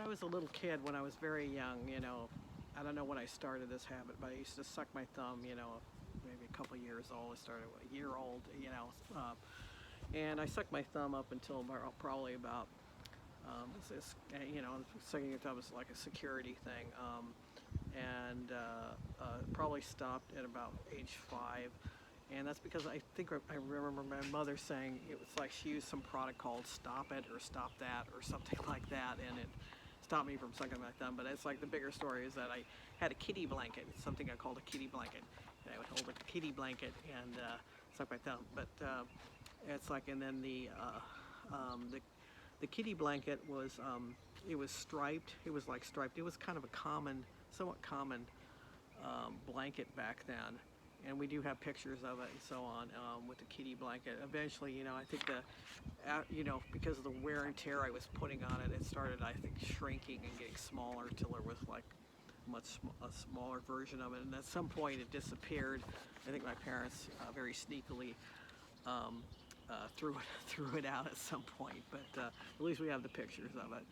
I was a little kid, when I was very young, I don't know when I started this habit, but I used to suck my thumb, maybe a couple years old. I started a year old, and I sucked my thumb up until probably about, sucking your thumb is like a security thing, and probably stopped at about age 5. And that's because I think I remember my mother saying it was like she used some product called Stop It or Stop That or something like that, and it stopped me from sucking my thumb. But it's like the bigger story is that I had a kitty blanket. It's something I called a kitty blanket. And I would hold a kitty blanket and suck my thumb. But it's like, and then the kitty blanket was it was striped. It was like striped. It was kind of a somewhat common blanket back then, and we do have pictures of it and so on, with the kitty blanket. Eventually, I think because of the wear and tear I was putting on it, it started, I think, shrinking and getting smaller till there was like a smaller version of it, and at some point it disappeared. I think my parents very sneakily threw it out at some point, but at least we have the pictures of it.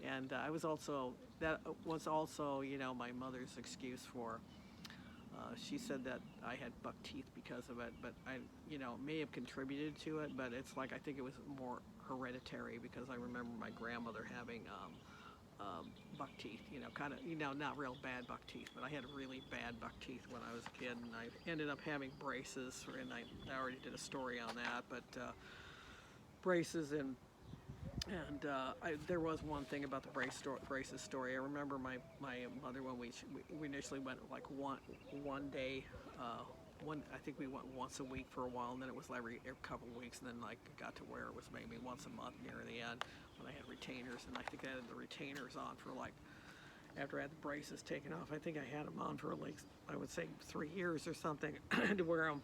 And that was also, my mother's excuse for. She said that I had buck teeth because of it, but I, may have contributed to it. But it's like I think it was more hereditary because I remember my grandmother having buck teeth. Kind of, not real bad buck teeth, but I had really bad buck teeth when I was a kid, and I ended up having braces. And I already did a story on that, but braces and there was one thing about the braces story. I remember my mother, when we initially went like one day, I think we went once a week for a while, and then it was every couple of weeks, and then like it got to where it was maybe once a month near the end when I had retainers, and I think I had the retainers on for like, after I had the braces taken off, I think I had them on for like, I would say 3 years or something to wear them,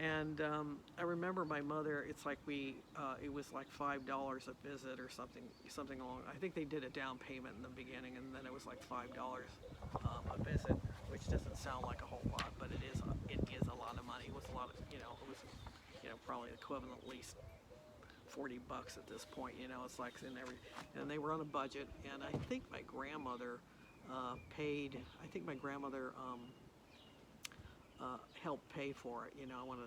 And I remember my mother. It's like it was like $5 a visit or something along. I think they did a down payment in the beginning, and then it was like $5 a visit, which doesn't sound like a whole lot, but it is. It is a lot of money. It was a lot of, it was, probably equivalent at least $40 at this point. It's like and they were on a budget, and I think my grandmother paid. I think my grandmother. Help pay for it. I want to,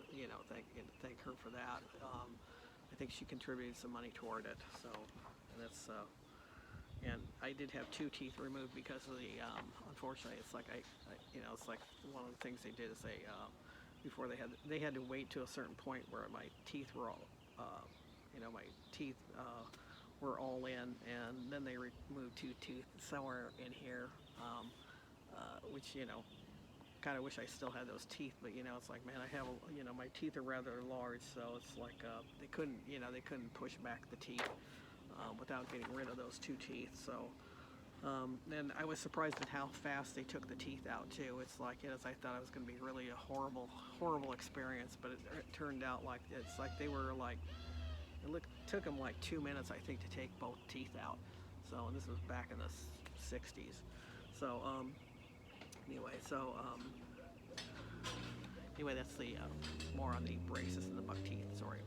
thank her for that. I think she contributed some money toward it. So, and that's, and I did have 2 teeth removed because of the, unfortunately, it's like it's like one of the things they did is before they had to wait to a certain point where my teeth were all, my teeth were all in, and then they removed 2 teeth somewhere in here, which, kind of wish I still had those teeth, but it's like, man, I have my teeth are rather large, so it's like they couldn't push back the teeth without getting rid of those 2 teeth. So and I was surprised at how fast they took the teeth out too. It's like, I thought it was going to be really a horrible experience, but it turned out like it's like they were like, took them like 2 minutes, I think, to take both teeth out. So, and this was back in the 60s. So anyway, so anyway, that's the more on the braces and the buck teeth. Sorry.